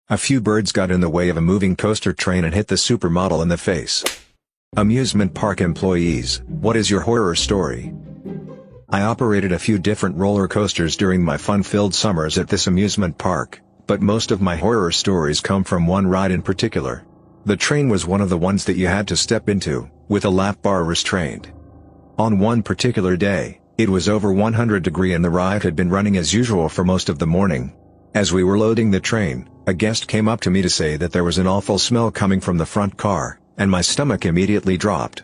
A few birds got in the way of a moving coaster train and hit the supermodel in the face. Amusement park employees, what is your horror story? I operated a few different roller coasters during my fun-filled summers at this amusement park, but most of my horror stories come from one ride in particular. The train was one of the ones that you had to step into, with a lap bar restrained. On one particular day, it was over 100 degrees and the ride had been running as usual for most of the morning. As we were loading the train, a guest came up to me to say that there was an awful smell coming from the front car, and my stomach immediately dropped.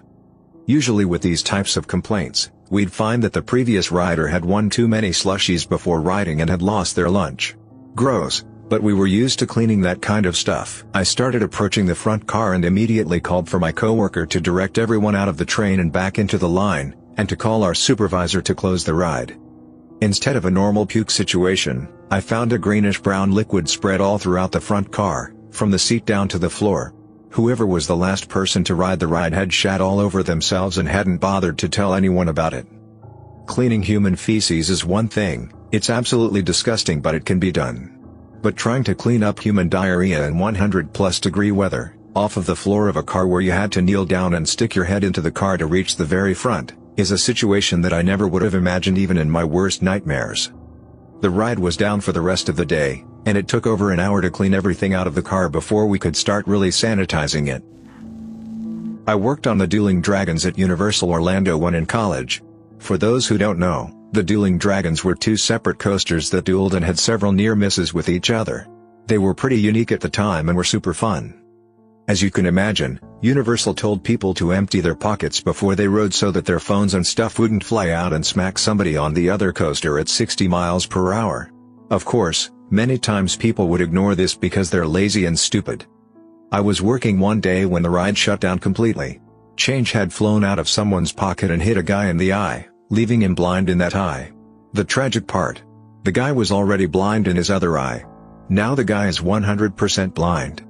Usually with these types of complaints, we'd find that the previous rider had one too many slushies before riding and had lost their lunch. Gross, but we were used to cleaning that kind of stuff. I started approaching the front car and immediately called for my coworker to direct everyone out of the train and back into the line, and to call our supervisor to close the ride. Instead of a normal puke situation, I found a greenish-brown liquid spread all throughout the front car, from the seat down to the floor. Whoever was the last person to ride the ride had shat all over themselves and hadn't bothered to tell anyone about it. Cleaning human feces is one thing, it's absolutely disgusting, but it can be done. But trying to clean up human diarrhea in 100+ degree weather, off of the floor of a car where you had to kneel down and stick your head into the car to reach the very front, is a situation that I never would have imagined even in my worst nightmares. The ride was down for the rest of the day, and it took over an hour to clean everything out of the car before we could start really sanitizing it. I worked on the Dueling Dragons at Universal Orlando when in college. For those who don't know, the Dueling Dragons were two separate coasters that dueled and had several near misses with each other. They were pretty unique at the time and were super fun. As you can imagine, Universal told people to empty their pockets before they rode so that their phones and stuff wouldn't fly out and smack somebody on the other coaster at 60 miles per hour. Of course, many times people would ignore this because they're lazy and stupid. I was working one day when the ride shut down completely. Change had flown out of someone's pocket and hit a guy in the eye, leaving him blind in that eye. The tragic part: the guy was already blind in his other eye. Now the guy is 100% blind.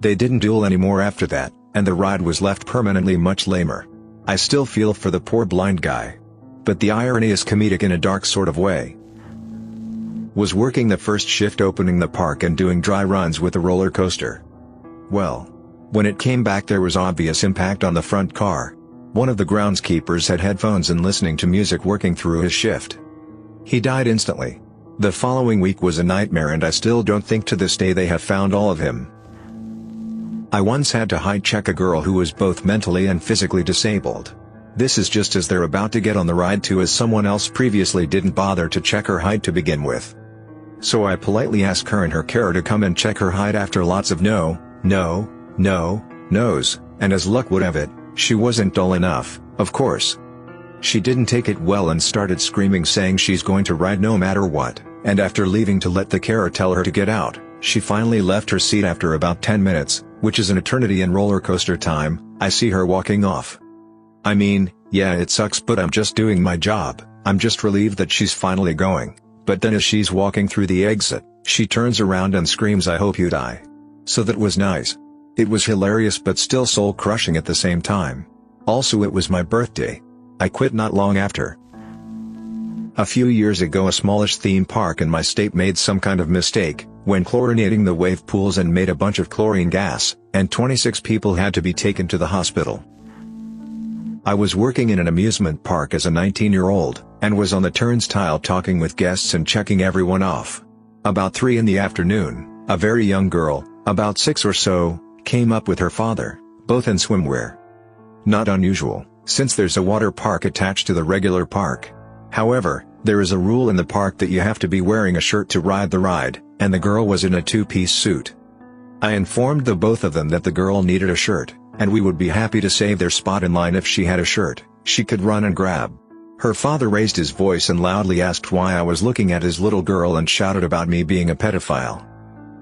They didn't duel anymore after that, and the ride was left permanently much lamer. I still feel for the poor blind guy. But the irony is comedic in a dark sort of way. Was working the first shift opening the park and doing dry runs with the roller coaster. Well, when it came back there was obvious impact on the front car. One of the groundskeepers had headphones and listening to music working through his shift. He died instantly. The following week was a nightmare and I still don't think to this day they have found all of him. I once had to height check a girl who was both mentally and physically disabled. This is just as they're about to get on the ride too, as someone else previously didn't bother to check her height to begin with. So I politely asked her and her carer to come and check her height after lots of no's, and as luck would have it, she wasn't dull enough, of course. She didn't take it well and started screaming, saying she's going to ride no matter what, and after leaving to let the carer tell her to get out, she finally left her seat after about 10 minutes, which is an eternity in roller coaster time. I see her walking off. I mean, yeah, it sucks, but I'm just doing my job. I'm just relieved that she's finally going. But then as she's walking through the exit, she turns around and screams, "I hope you die." So that was nice. It was hilarious but still soul-crushing at the same time. Also, it was my birthday. I quit not long after. A few years ago, a smallish theme park in my state made some kind of mistake when chlorinating the wave pools and made a bunch of chlorine gas, and 26 people had to be taken to the hospital. I was working in an amusement park as a 19-year-old, and was on the turnstile talking with guests and checking everyone off. About 3 in the afternoon, a very young girl, about 6 or so, came up with her father, both in swimwear. Not unusual, since there's a water park attached to the regular park. However, there is a rule in the park that you have to be wearing a shirt to ride the ride, and the girl was in a 2-piece suit. I informed the both of them that the girl needed a shirt, and we would be happy to save their spot in line if she had a shirt she could run and grab. Her father raised his voice and loudly asked why I was looking at his little girl and shouted about me being a pedophile.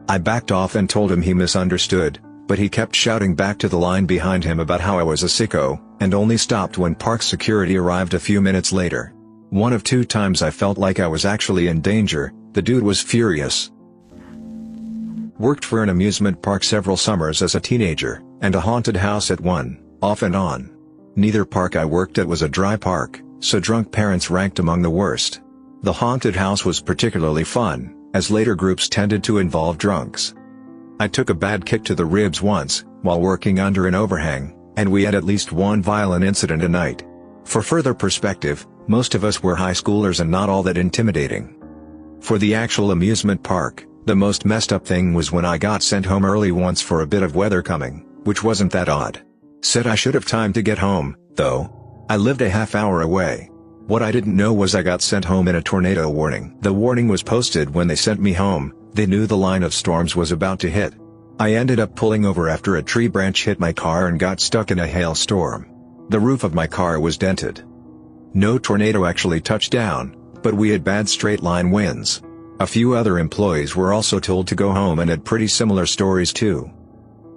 I backed off and told him he misunderstood, but he kept shouting back to the line behind him about how I was a sicko, and only stopped when park security arrived a few minutes later. One of 2 times I felt like I was actually in danger. The dude was furious. Worked for an amusement park several summers as a teenager, and a haunted house at one, off and on. Neither park I worked at was a dry park, so drunk parents ranked among the worst. The haunted house was particularly fun, as later groups tended to involve drunks. I took a bad kick to the ribs once, while working under an overhang, and we had at least one violent incident a night. For further perspective, most of us were high schoolers and not all that intimidating. For the actual amusement park, the most messed up thing was when I got sent home early once for a bit of weather coming, which wasn't that odd. Said I should have time to get home, though. I lived a half hour away. What I didn't know was I got sent home in a tornado warning. The warning was posted when they sent me home. They knew the line of storms was about to hit. I ended up pulling over after a tree branch hit my car and got stuck in a hailstorm. The roof of my car was dented. No tornado actually touched down, but we had bad straight-line winds. A few other employees were also told to go home and had pretty similar stories too.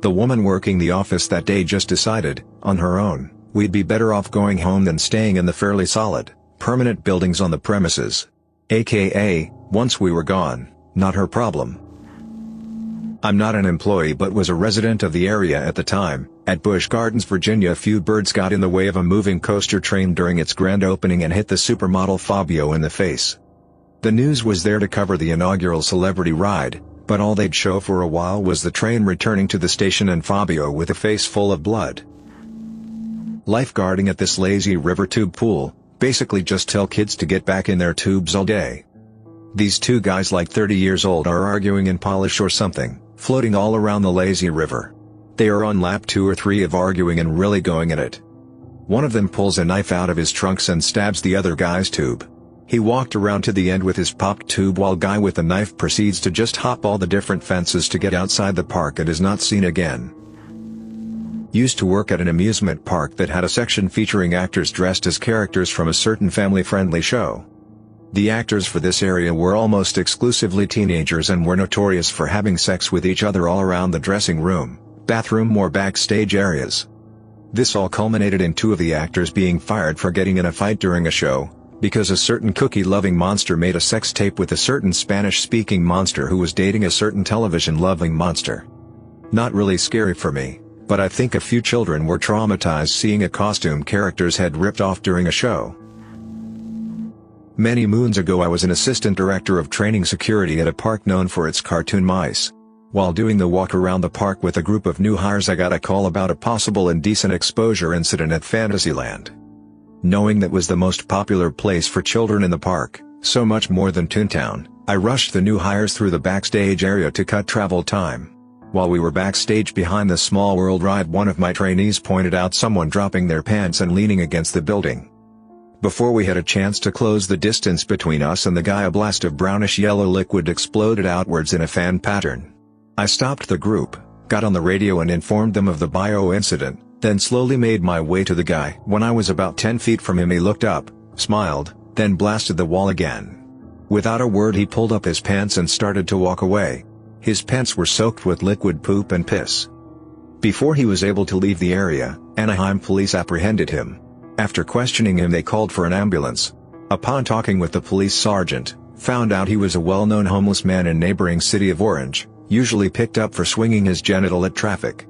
The woman working the office that day just decided, on her own, we'd be better off going home than staying in the fairly solid, permanent buildings on the premises. AKA, once we were gone, not her problem. I'm not an employee but was a resident of the area at the time. At Busch Gardens, Virginia, a few birds got in the way of a moving coaster train during its grand opening and hit the supermodel Fabio in the face. The news was there to cover the inaugural celebrity ride, but all they'd show for a while was the train returning to the station and Fabio with a face full of blood. Lifeguarding at this lazy river tube pool, basically just tell kids to get back in their tubes all day. These two guys like 30 years old are arguing in Polish or something, floating all around the lazy river. They are on lap 2 or 3 of arguing and really going at it. One of them pulls a knife out of his trunks and stabs the other guy's tube. He walked around to the end with his popped tube while guy with the knife proceeds to just hop all the different fences to get outside the park and is not seen again. Used to work at an amusement park that had a section featuring actors dressed as characters from a certain family-friendly show. The actors for this area were almost exclusively teenagers and were notorious for having sex with each other all around the dressing room, bathroom or backstage areas. This all culminated in 2 of the actors being fired for getting in a fight during a show, because a certain cookie-loving monster made a sex tape with a certain Spanish-speaking monster who was dating a certain television-loving monster. Not really scary for me, but I think a few children were traumatized seeing a costume character's head ripped off during a show. Many moons ago I was an assistant director of training security at a park known for its cartoon mice. While doing the walk around the park with a group of new hires, I got a call about a possible indecent exposure incident at Fantasyland. Knowing that was the most popular place for children in the park, so much more than Toontown, I rushed the new hires through the backstage area to cut travel time. While we were backstage behind the Small World ride, one of my trainees pointed out someone dropping their pants and leaning against the building. Before we had a chance to close the distance between us and the guy, a blast of brownish-yellow liquid exploded outwards in a fan pattern. I stopped the group, got on the radio and informed them of the bio incident, then slowly made my way to the guy. When I was about 10 feet from him, he looked up, smiled, then blasted the wall again. Without a word he pulled up his pants and started to walk away. His pants were soaked with liquid poop and piss. Before he was able to leave the area, Anaheim police apprehended him. After questioning him, they called for an ambulance. Upon talking with the police sergeant, found out he was a well-known homeless man in neighboring city of Orange, usually picked up for swinging his genital at traffic.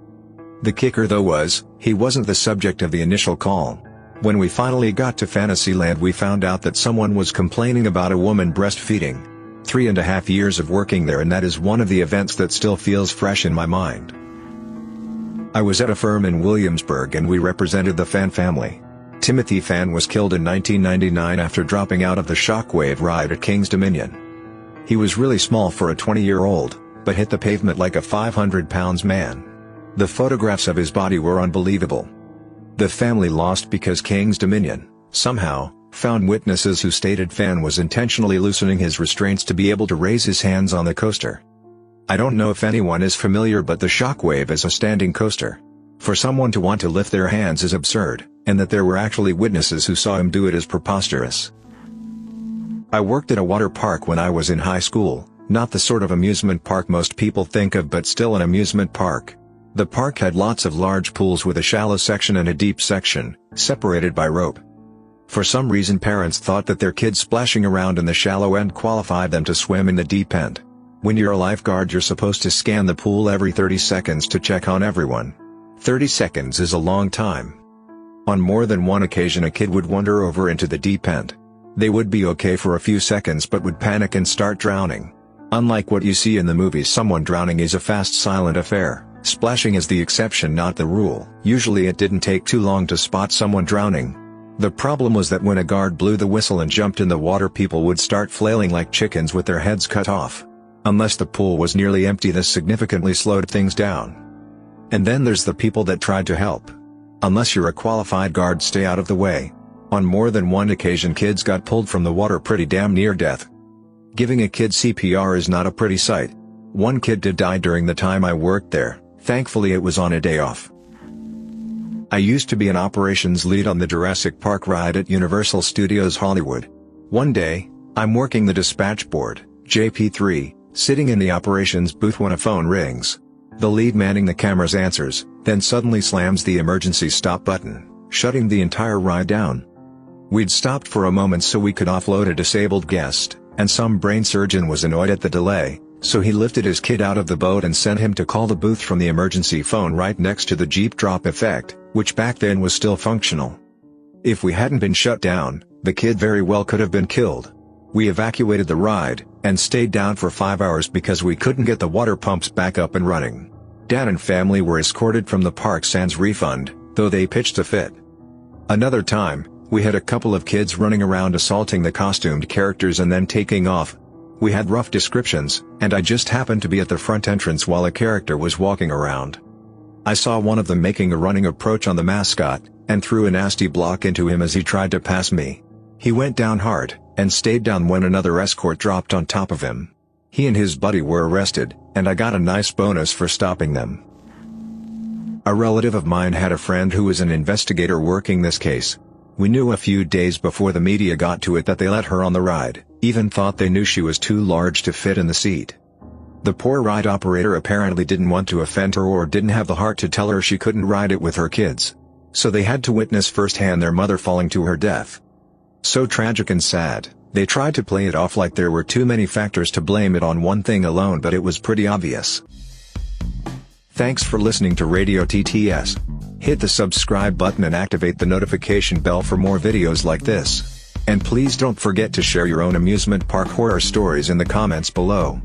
The kicker though was, he wasn't the subject of the initial call. When we finally got to Fantasyland, we found out that someone was complaining about a woman breastfeeding. 3.5 years of working there, and that is one of the events that still feels fresh in my mind. I was at a firm in Williamsburg and we represented the Fan family. Timothy Fan was killed in 1999 after dropping out of the Shockwave ride at King's Dominion. He was really small for a 20-year-old, but hit the pavement like a 500-pound man. The photographs of his body were unbelievable. The family lost because King's Dominion, somehow, found witnesses who stated Fan was intentionally loosening his restraints to be able to raise his hands on the coaster. I don't know if anyone is familiar, but the Shockwave is a standing coaster. For someone to want to lift their hands is absurd, and that there were actually witnesses who saw him do it is preposterous. I worked at a water park when I was in high school, not the sort of amusement park most people think of, but still an amusement park. The park had lots of large pools with a shallow section and a deep section, separated by rope. For some reason parents thought that their kids splashing around in the shallow end qualified them to swim in the deep end. When you're a lifeguard, you're supposed to scan the pool every 30 seconds to check on everyone. 30 seconds is a long time. On more than one occasion a kid would wander over into the deep end. They would be okay for a few seconds but would panic and start drowning. Unlike what you see in the movies, someone drowning is a fast, silent affair. Splashing is the exception, not the rule. Usually it didn't take too long to spot someone drowning. The problem was that when a guard blew the whistle and jumped in the water, people would start flailing like chickens with their heads cut off. Unless the pool was nearly empty, this significantly slowed things down. And then there's the people that tried to help. Unless you're a qualified guard, stay out of the way. On more than one occasion, kids got pulled from the water pretty damn near death. Giving a kid CPR is not a pretty sight. One kid did die during the time I worked there. Thankfully it was on a day off. I used to be an operations lead on the Jurassic Park ride at Universal Studios Hollywood. One day, I'm working the dispatch board, JP3, sitting in the operations booth when a phone rings. The lead manning the cameras answers, then suddenly slams the emergency stop button, shutting the entire ride down. We'd stopped for a moment so we could offload a disabled guest, and some brain surgeon was annoyed at the delay, so he lifted his kid out of the boat and sent him to call the booth from the emergency phone right next to the Jeep drop effect, which back then was still functional. If we hadn't been shut down, the kid very well could have been killed. We evacuated the ride, and stayed down for 5 hours because we couldn't get the water pumps back up and running. Dad and family were escorted from the park sans refund, though they pitched a fit. Another time, we had a couple of kids running around assaulting the costumed characters and then taking off. We had rough descriptions, and I just happened to be at the front entrance while a character was walking around. I saw one of them making a running approach on the mascot, and threw a nasty block into him as he tried to pass me. He went down hard, and stayed down when another escort dropped on top of him. He and his buddy were arrested, and I got a nice bonus for stopping them. A relative of mine had a friend who was an investigator working this case. We knew a few days before the media got to it that they let her on the ride, even thought they knew she was too large to fit in the seat. The poor ride operator apparently didn't want to offend her or didn't have the heart to tell her she couldn't ride it with her kids. So they had to witness firsthand their mother falling to her death. So tragic and sad, they tried to play it off like there were too many factors to blame it on one thing alone, but it was pretty obvious. Thanks for listening to Radio TTS. Hit the subscribe button and activate the notification bell for more videos like this. And please don't forget to share your own amusement park horror stories in the comments below.